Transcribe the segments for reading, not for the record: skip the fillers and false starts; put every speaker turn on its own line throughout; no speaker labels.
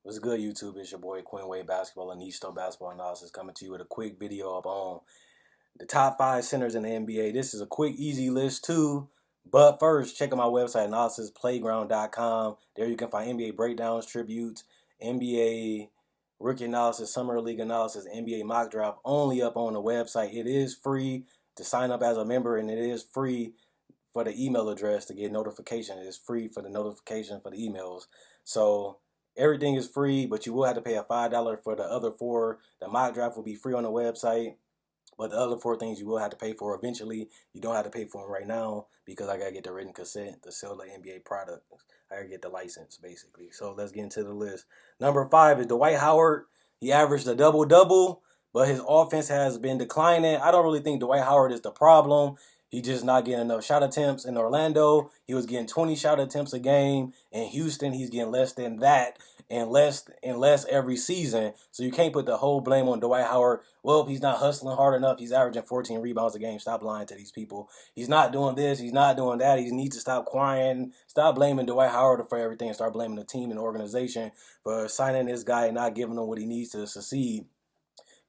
What's good, YouTube? It's your boy Quinn Wade Basketball and Easto Basketball Analysis coming to you with a quick video up on the top 5 centers in the NBA. This is a quick, easy list too. But first, check out my website, analysisplayground.com. There you can find NBA breakdowns, tributes, NBA rookie analysis, summer league analysis, NBA mock draft only up on the website. It is free to sign up as a member, and it is free for the email address to get notification. It's free for the notification for the emails. So everything is free, but you will have to pay a $5 for the other four. The mock draft will be free on the website. But the other four things you will have to pay for eventually. You don't have to pay for them right now because I gotta get the written consent to sell the NBA product. I gotta get the license basically. So let's get into the list. Number 5 is Dwight Howard. He averaged a double double, but his offense has been declining. I don't really think Dwight Howard is the problem. He just not getting enough shot attempts. In Orlando, he was getting 20 shot attempts a game. In Houston, he's getting less than that and less every season. So you can't put the whole blame on Dwight Howard. Well, he's not hustling hard enough. He's averaging 14 rebounds a game. Stop lying to these people. He's not doing this. He's not doing that. He needs to stop crying. Stop blaming Dwight Howard for everything and start blaming the team and organization for signing this guy and not giving him what he needs to succeed.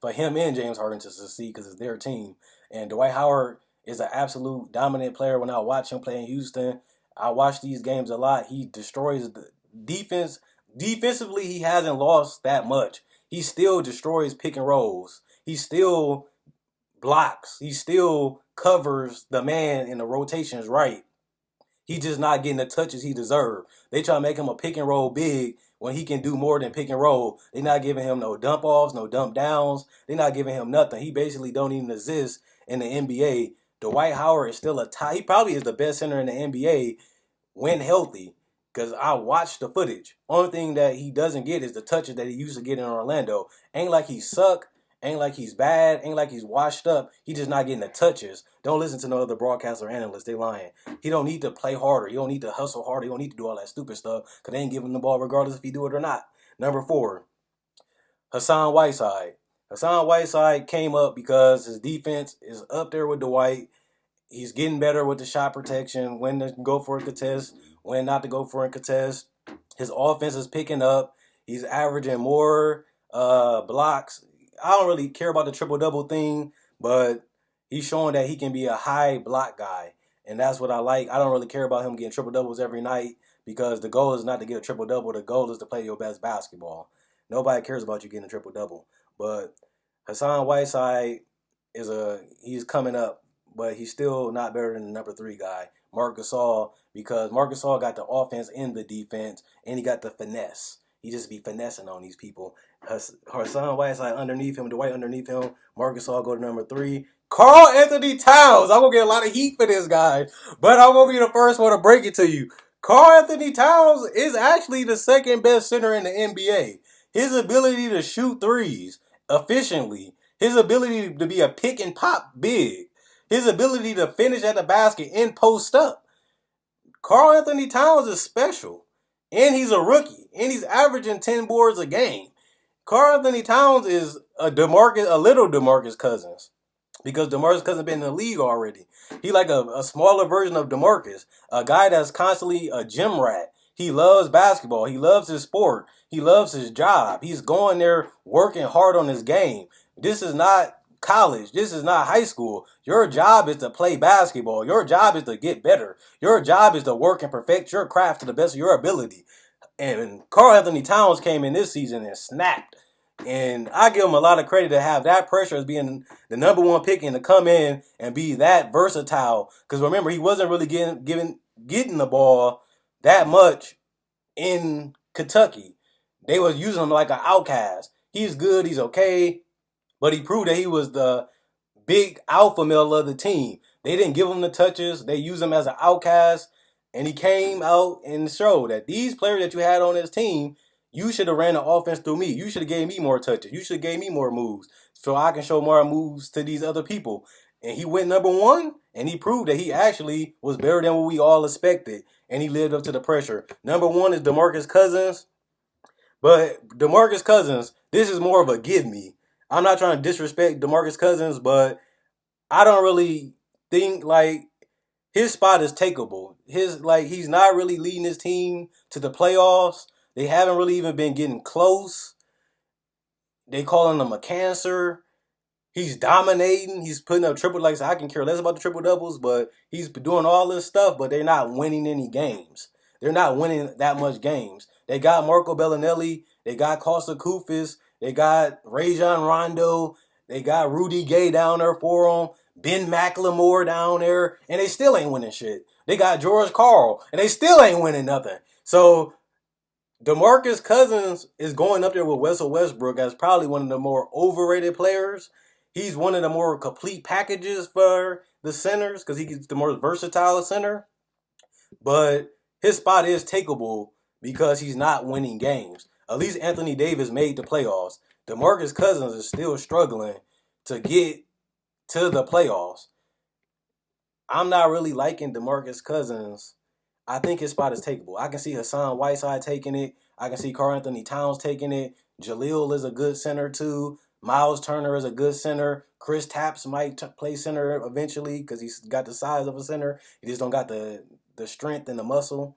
For him and James Harden to succeed because it's their team. And Dwight Howard is an absolute dominant player. When I watch him play in Houston, I watch these games a lot. He destroys the defense. Defensively, he hasn't lost that much. He still destroys pick and rolls. He still blocks. He still covers the man in the rotations right. He's just not getting the touches he deserves. They try to make him a pick and roll big when he can do more than pick and roll. They're not giving him no dump offs, no dump downs. They're not giving him nothing. He basically don't even exist in the NBA. Dwight Howard is still a tie. He probably is the best center in the NBA when healthy. Because I watched the footage. Only thing that he doesn't get is the touches that he used to get in Orlando. Ain't like he suck. Ain't like he's bad. Ain't like he's washed up. He just not getting the touches. Don't listen to no other broadcaster or analysts. They lying. He don't need to play harder. He don't need to hustle harder. He don't need to do all that stupid stuff because they ain't giving him the ball regardless if he do it or not. Number 4, Hassan Whiteside. Hassan Whiteside came up because his defense is up there with Dwight. He's getting better with the shot protection, when to go for a contest, when not to go for a contest. His offense is picking up. He's averaging more blocks. I don't really care about the triple-double thing, but he's showing that he can be a high block guy. And that's what I like. I don't really care about him getting triple-doubles every night because the goal is not to get a triple-double. The goal is to play your best basketball. Nobody cares about you getting a triple-double. But Hassan Whiteside he's coming up, but he's still not better than the number 3 guy, Marc Gasol, because Marc Gasol got the offense and the defense, and he got the finesse. He just be finessing on these people. Hassan Whiteside underneath him, Dwight underneath him, Marc Gasol go to number 3. Karl Anthony Towns. I'm going to get a lot of heat for this guy, but I'm going to be the first one to break it to you. Karl Anthony Towns is actually the second best center in the NBA. His ability to shoot threes efficiently, his ability to be a pick and pop big, his ability to finish at the basket and post up. Karl Anthony Towns is special. And he's a rookie. And he's averaging 10 boards a game. Karl Anthony Towns is a little DeMarcus Cousins. Because DeMarcus Cousins been in the league already. He like a smaller version of DeMarcus. A guy that's constantly a gym rat. He loves basketball. He loves his sport. He loves his job. He's going there working hard on his game. This is not college. This is not high school. Your job is to play basketball. Your job is to get better. Your job is to work and perfect your craft to the best of your ability. And Karl Anthony Towns came in this season and snapped. And I give him a lot of credit to have that pressure as being the number 1 pick and to come in and be that versatile. Because remember, he wasn't really getting the ball that much in Kentucky. They was using him like an outcast. He's good. He's okay. But he proved that he was the big alpha male of the team. They didn't give him the touches. They used him as an outcast. And he came out and showed that these players that you had on this team, you should have ran the offense through me. You should have gave me more touches. You should have gave me more moves so I can show more moves to these other people. And he went number 1, and he proved that he actually was better than what we all expected. And he lived up to the pressure. Number 1 is DeMarcus Cousins. But DeMarcus Cousins, this is more of a give me. I'm not trying to disrespect DeMarcus Cousins, but I don't really think like his spot is takeable. He's not really leading his team to the playoffs, They haven't really even been getting close. They calling him a cancer. He's dominating. He's putting up triple. Like I can care less about the triple doubles, but he's doing all this stuff. But they're not winning any games. They're not winning that much games. They got Marco Bellinelli. They got Costa Koufis. They got Rajon Rondo. They got Rudy Gay down there for them. Ben McLemore down there, and they still ain't winning shit. They got George Karl, and they still ain't winning nothing. So DeMarcus Cousins is going up there with Russell Westbrook as probably one of the more overrated players. He's one of the more complete packages for the centers because he's the more versatile center. But his spot is takeable because he's not winning games. At least Anthony Davis made the playoffs. DeMarcus Cousins is still struggling to get to the playoffs. I'm not really liking DeMarcus Cousins. I think his spot is takeable. I can see Hassan Whiteside taking it. I can see Karl Anthony Towns taking it. Jaleel is a good center too. Miles Turner is a good center. Chris Tapps might play center eventually because he's got the size of a center. He just don't got the strength and the muscle.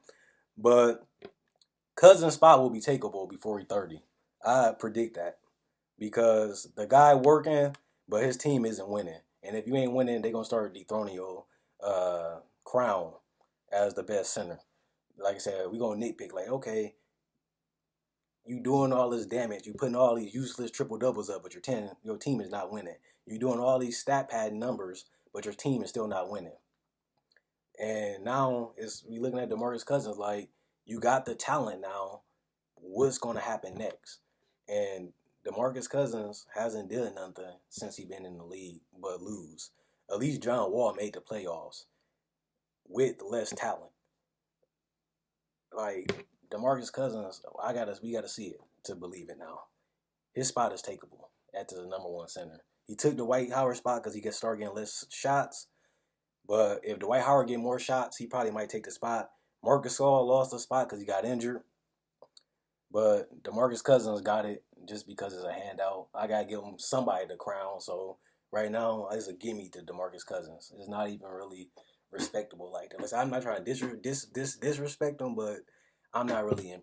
But Cousins' spot will be takeable before he's 30. I predict that because the guy working, but his team isn't winning. And if you ain't winning, they're gonna start dethroning your crown as the best center. Like I said, we gonna nitpick. Like, okay, you doing all this damage, you putting all these useless triple doubles up, but your team is not winning. You doing all these stat pad numbers, but your team is still not winning. And now we looking at DeMarcus Cousins like you got the talent now. What's gonna happen next? And DeMarcus Cousins hasn't done nothing since he been in the league but lose. At least John Wall made the playoffs with less talent. Like DeMarcus Cousins, we gotta see it to believe it now. His spot is takeable at the number one center. He took the Dwight Howard spot because he could start getting less shots. But if Dwight Howard get more shots, he probably might take the spot. Marc Gasol lost the spot because he got injured. But DeMarcus Cousins got it just because it's a handout. I gotta give him somebody the crown. So right now, it's a gimme to DeMarcus Cousins. It's not even really respectable like that. Listen, I'm not trying to disrespect him, but I'm not really impressed.